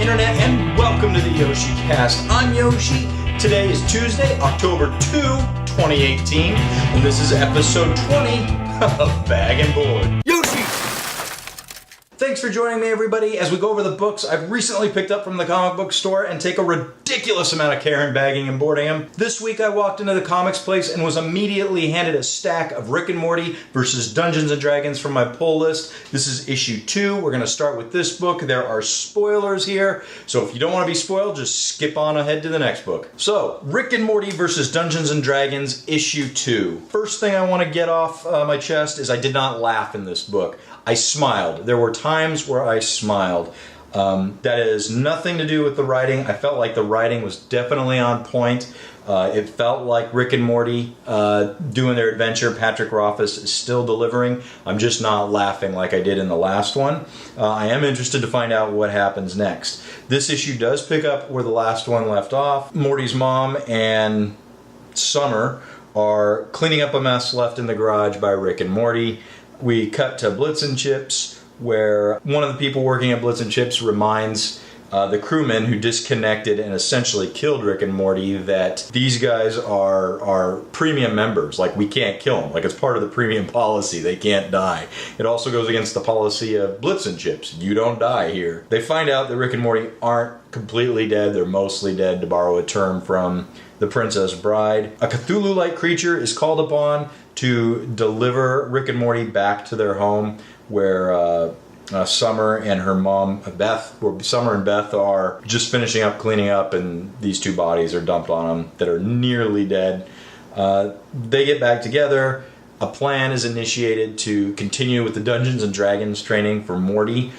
Internet, and welcome to the Yoshi Cast. I'm Yoshi. Today is Tuesday, October 2, 2018, and this is episode 20 of Bag and Board. Yoshi! Thanks for joining me, everybody, as we go over the books I've recently picked up from the comic book store and take a ridiculous amount of care in bagging and boarding them. This week I walked into the comics place and was immediately handed a stack of Rick and Morty versus Dungeons and Dragons from my pull list. This is issue 2. We're going to start with this book. There are spoilers here, so if you don't want to be spoiled, just skip on ahead to the next book. So, Rick and Morty versus Dungeons and Dragons, issue 2. First thing I want to get off my chest is I did not laugh in this book. I smiled. There were times where I smiled. That has nothing to do with the writing. I felt like the writing was definitely on point. It felt like Rick and Morty doing their adventure. Patrick Rothfuss is still delivering. I'm just not laughing like I did in the last one. I am interested to find out what happens next. This issue does pick up where the last one left off. Morty's mom and Summer are cleaning up a mess left in the garage by Rick and Morty. We cut to Blitz and Chips, where one of the people working at Blitz and Chips reminds the crewmen who disconnected and essentially killed Rick and Morty that these guys are premium members. Like, we can't kill them. Like, it's part of the premium policy. They can't die. It also goes against the policy of Blitz and Chips. You don't die here. They find out that Rick and Morty aren't completely dead. They're mostly dead, to borrow a term from The Princess Bride. A Cthulhu-like creature is called upon to deliver Rick and Morty back to their home, where Summer and her mom, Beth, where Summer and Beth are just finishing up cleaning up, and these two bodies are dumped on them that are nearly dead. They get back together. A plan is initiated to continue with the Dungeons and Dragons training for Morty.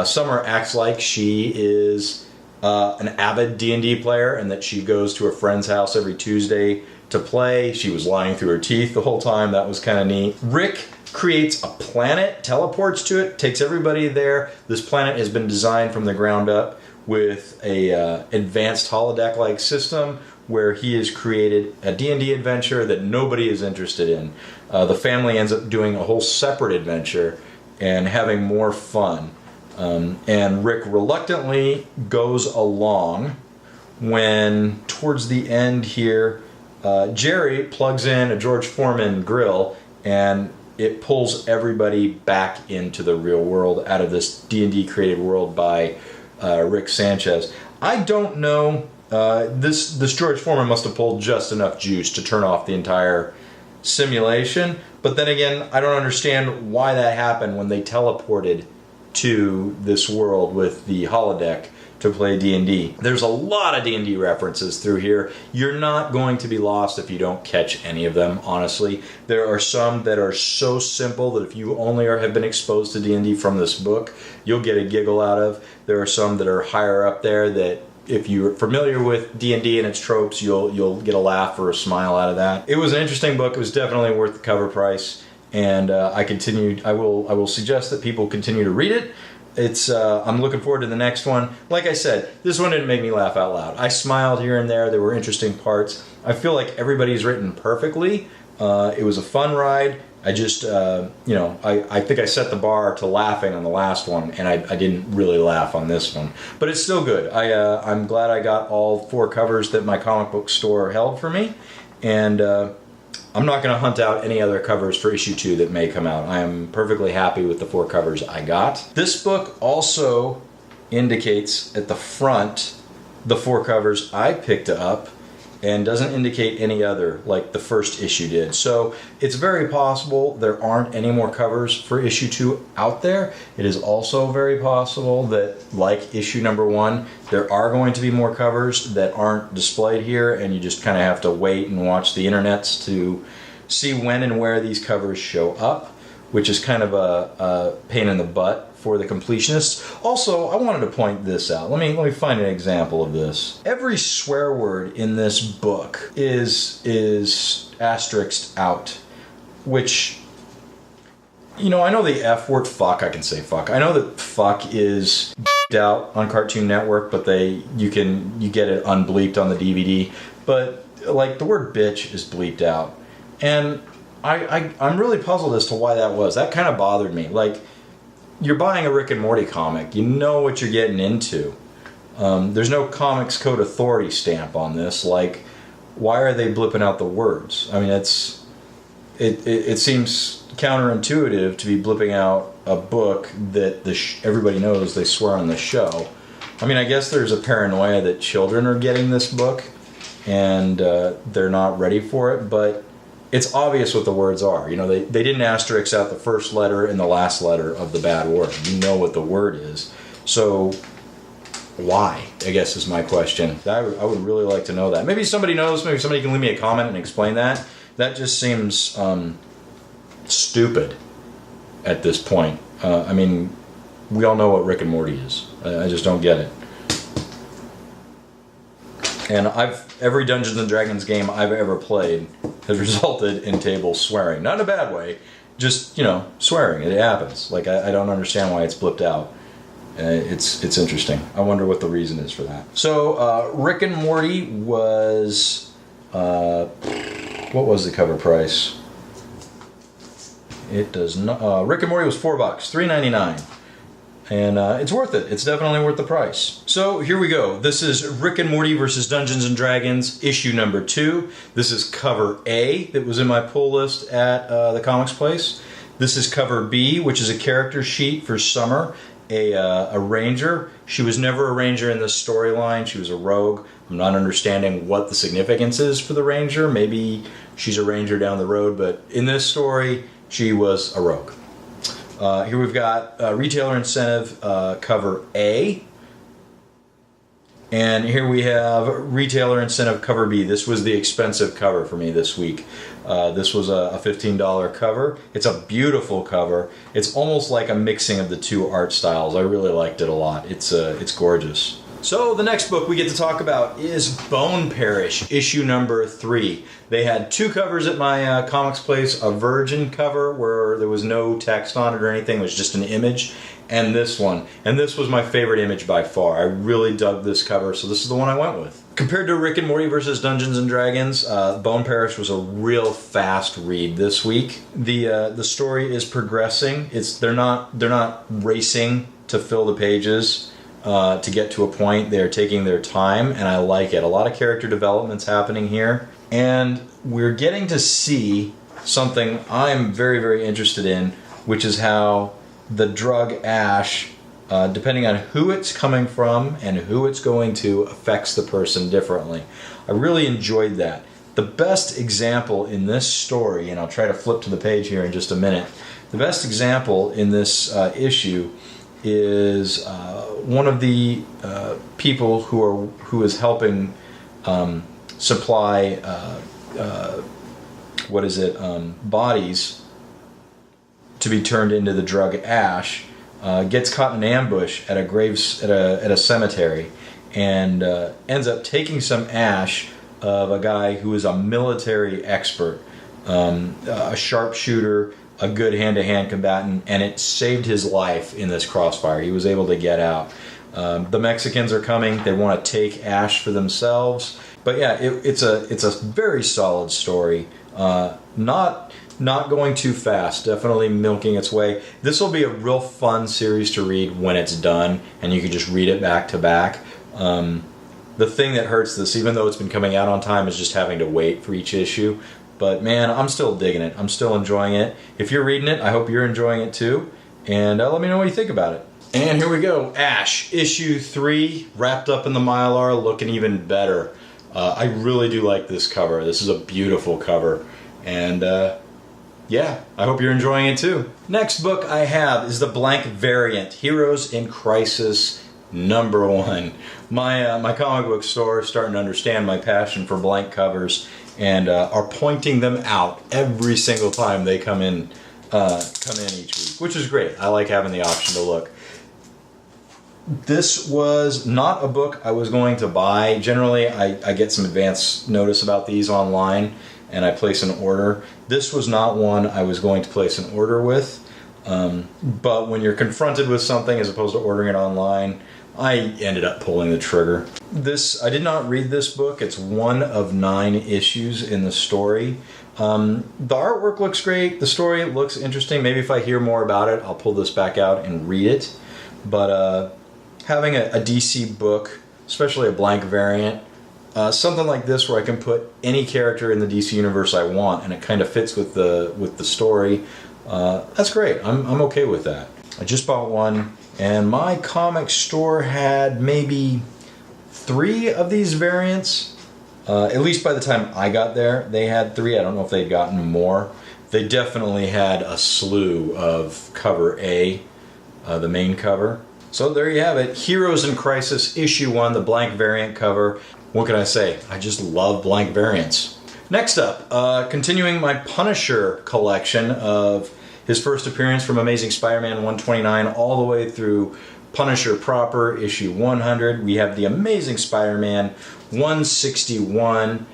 Summer acts like she is an avid D&D player and that she goes to a friend's house every Tuesday to play. She was lying through her teeth the whole time. That was kind of neat. Rick creates a planet, teleports to it, takes everybody there. This planet has been designed from the ground up with a advanced holodeck-like system where he has created a D&D adventure that nobody is interested in. The family ends up doing a whole separate adventure and having more fun. And Rick reluctantly goes along when, towards the end here, Jerry plugs in a George Foreman grill, and it pulls everybody back into the real world out of this D&D created world by Rick Sanchez. I don't know. This George Foreman must have pulled just enough juice to turn off the entire simulation. But then again, I don't understand why that happened when they teleported to this world with the holodeck to play D&D. There's a lot of D&D references through here. You're not going to be lost if you don't catch any of them, honestly. There are some that are so simple that if you only have been exposed to D&D from this book, you'll get a giggle out of. There are some that are higher up there that if you're familiar with D&D and its tropes, you'll get a laugh or a smile out of that. It was an interesting book. It was definitely worth the cover price, and I will suggest that people continue to read it. I'm looking forward to the next one. Like I said, this one didn't make me laugh out loud. I smiled here and there. There were interesting parts. I feel like everybody's written perfectly. It was a fun ride. I just, I think I set the bar to laughing on the last one, and I didn't really laugh on this one. But it's still good. I'm glad I got all 4 covers that my comic book store held for me, and I'm not going to hunt out any other covers for issue 2 that may come out. I am perfectly happy with the 4 covers I got. This book also indicates at the front the 4 covers I picked up, and doesn't indicate any other like the first issue did. So it's very possible there aren't any more covers for issue 2 out there. It is also very possible that, like issue number 1, there are going to be more covers that aren't displayed here, and you just kind of have to wait and watch the internets to see when and where these covers show up, which is kind of a pain in the butt for the completionists. Also, I wanted to point this out. Let me find an example of this. Every swear word in this book is asterisked out, which, I know the F word, fuck, I can say fuck. I know that fuck is out on Cartoon Network, but you get it unbleeped on the DVD. But like the word bitch is bleeped out, and I'm really puzzled as to why that was. That kind of bothered me. Like, you're buying a Rick and Morty comic. You know what you're getting into. There's no Comics Code Authority stamp on this. Like, why are they blipping out the words? I mean, it seems counterintuitive to be blipping out a book that everybody knows they swear on the show. I mean, I guess there's a paranoia that children are getting this book and they're not ready for it, but it's obvious what the words are. You know, they didn't asterisk out the first letter and the last letter of the bad word. You know what the word is. So why, I guess, is my question. I would really like to know that. Maybe somebody knows. Maybe somebody can leave me a comment and explain that. That just seems stupid at this point. I mean, we all know what Rick and Morty is. I just don't get it. And every Dungeons and Dragons game I've ever played has resulted in tables swearing. Not in a bad way, just, you know, swearing. It happens. Like, I don't understand why it's blipped out. It's interesting. I wonder what the reason is for that. So, Rick and Morty was... what was the cover price? It does not... Rick and Morty was $4, $3.99. And it's worth it. It's definitely worth the price. So here we go. This is Rick and Morty versus Dungeons and Dragons, issue number 2. This is cover A that was in my pull list at the Comics Place. This is cover B, which is a character sheet for Summer, a ranger. She was never a ranger in this storyline. She was a rogue. I'm not understanding what the significance is for the ranger. Maybe she's a ranger down the road, but in this story, she was a rogue. Here we've got retailer incentive cover A. And here we have retailer incentive cover B. This was the expensive cover for me this week. This was a $15 cover. It's a beautiful cover. It's almost like a mixing of the two art styles. I really liked it a lot. It's gorgeous. So the next book we get to talk about is Boun, Parrish, issue number 3. They had 2 covers at my Comics Place, a virgin cover where there was no text on it or anything, it was just an image, and this one. And this was my favorite image by far. I really dug this cover, so this is the one I went with. Compared to Rick and Morty versus Dungeons and Dragons, Boun, Parrish was a real fast read this week. The story is progressing. They're not racing to fill the pages. To get to a point. They're taking their time, and I like it. A lot of character development's happening here, and we're getting to see something I'm very, very interested in, which is how the drug ash, depending on who it's coming from and who it's going to, affects the person differently. I really enjoyed that. The best example in this story, and I'll try to flip to the page here in just a minute, the best example in this issue is one of the people who is helping supply bodies to be turned into the drug ash, gets caught in an ambush at a cemetery, and ends up taking some ash of a guy who is a military expert, a sharpshooter, a good hand-to-hand combatant, and it saved his life in this crossfire. He was able to get out. The Mexicans are coming. They want to take ash for themselves. But yeah, it's a very solid story. Not going too fast. Definitely milking its way. This will be a real fun series to read when it's done, and you can just read it back to back. The thing that hurts this, even though it's been coming out on time, is just having to wait for each issue. But man, I'm still digging it. I'm still enjoying it. If you're reading it, I hope you're enjoying it too. And let me know what you think about it. And here we go. Ash, issue 3, wrapped up in the Mylar, looking even better. I really do like this cover. This is a beautiful cover. And yeah, I hope you're enjoying it too. Next book I have is the blank variant, Heroes in Crisis #1. My comic book store is starting to understand my passion for blank covers, and are pointing them out every single time they come in each week, which is great. I like having the option to look. This was not a book I was going to buy. Generally, I get some advance notice about these online, and I place an order. This was not one I was going to place an order with, but when you're confronted with something as opposed to ordering it online, I ended up pulling the trigger. I did not read this book. It's one of 9 issues in the story. The artwork looks great. The story looks interesting. Maybe if I hear more about it, I'll pull this back out and read it. But having a DC book especially a blank variant. Something like this where I can put any character in the DC universe I want, and it kind of fits with the story. That's great. I'm okay with that. I just bought one, and my comic store had maybe 3 of these variants. At least by the time I got there, they had 3. I don't know if they'd gotten more. They definitely had a slew of cover A, the main cover. So there you have it. Heroes in Crisis issue 1, the blank variant cover. What can I say? I just love blank variants. Next up, continuing my Punisher collection of his first appearance from Amazing Spider-Man 129 all the way through Punisher proper, issue 100. We have the Amazing Spider-Man 161.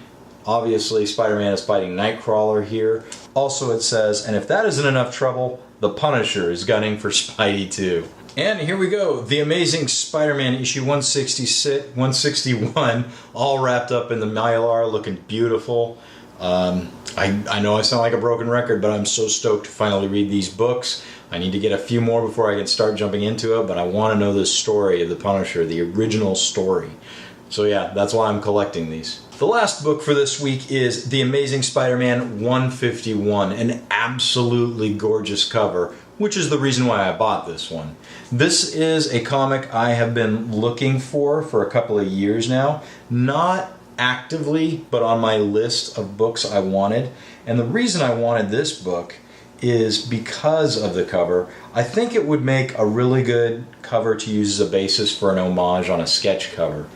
Obviously, Spider-Man is fighting Nightcrawler here. Also, it says, and if that isn't enough trouble, the Punisher is gunning for Spidey too. And here we go, The Amazing Spider-Man issue 161, all wrapped up in the Mylar, looking beautiful. I know I sound like a broken record, but I'm so stoked to finally read these books. I need to get a few more before I can start jumping into it, but I want to know the story of the Punisher, the original story. So yeah, that's why I'm collecting these. The last book for this week is The Amazing Spider-Man 151, an absolutely gorgeous cover, which is the reason why I bought this one. This is a comic I have been looking for a couple of years now. Not actively, but on my list of books I wanted. And the reason I wanted this book is because of the cover. I think it would make a really good cover to use as a basis for an homage on a sketch cover.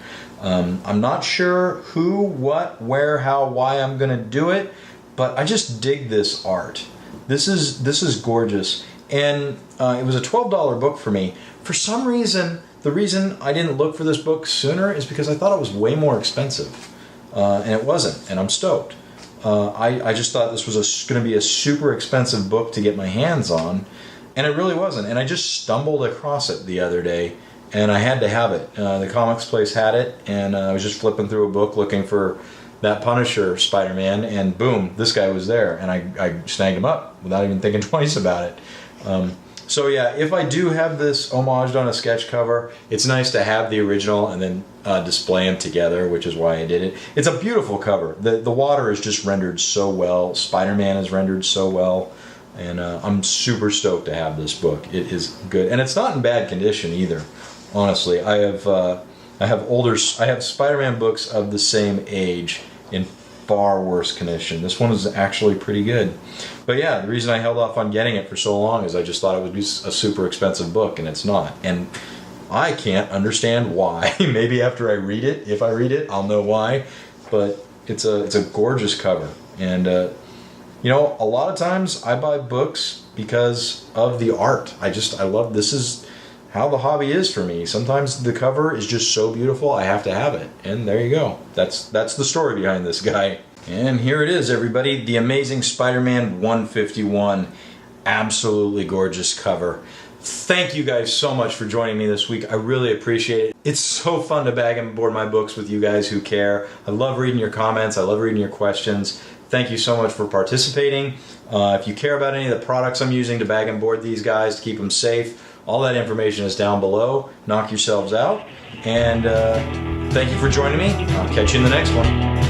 I'm not sure who, what, where, how, why I'm going to do it, but I just dig this art. This is gorgeous. And it was a $12 book for me. For some reason, the reason I didn't look for this book sooner is because I thought it was way more expensive. And it wasn't, and I'm stoked. I just thought this was going to be a super expensive book to get my hands on, and it really wasn't. And I just stumbled across it the other day, and I had to have it. The comics place had it, and I was just flipping through a book looking for that Punisher Spider-Man, and boom, this guy was there, and I snagged him up without even thinking twice about it. So yeah, if I do have this homaged on a sketch cover, it's nice to have the original and then display them together, which is why I did it. It's a beautiful cover. The water is just rendered so well. Spider-Man is rendered so well. And I'm super stoked to have this book. It is good. And it's not in bad condition either, honestly. I have Spider-Man books of the same age in far worse condition. This one is actually pretty good. But yeah, the reason I held off on getting it for so long is I just thought it would be a super expensive book, and it's not. And I can't understand why. Maybe after I read it, if I read it, I'll know why. But it's a gorgeous cover. And you know, a lot of times I buy books because of the art. I love, this is how the hobby is for me. Sometimes the cover is just so beautiful, I have to have it. And there you go. That's the story behind this guy. And here it is, everybody. The Amazing Spider-Man 151. Absolutely gorgeous cover. Thank you guys so much for joining me this week. I really appreciate it. It's so fun to bag and board my books with you guys who care. I love reading your comments. I love reading your questions. Thank you so much for participating. If you care about any of the products I'm using to bag and board these guys to keep them safe, all that information is down below. Knock yourselves out. And thank you for joining me. I'll catch you in the next one.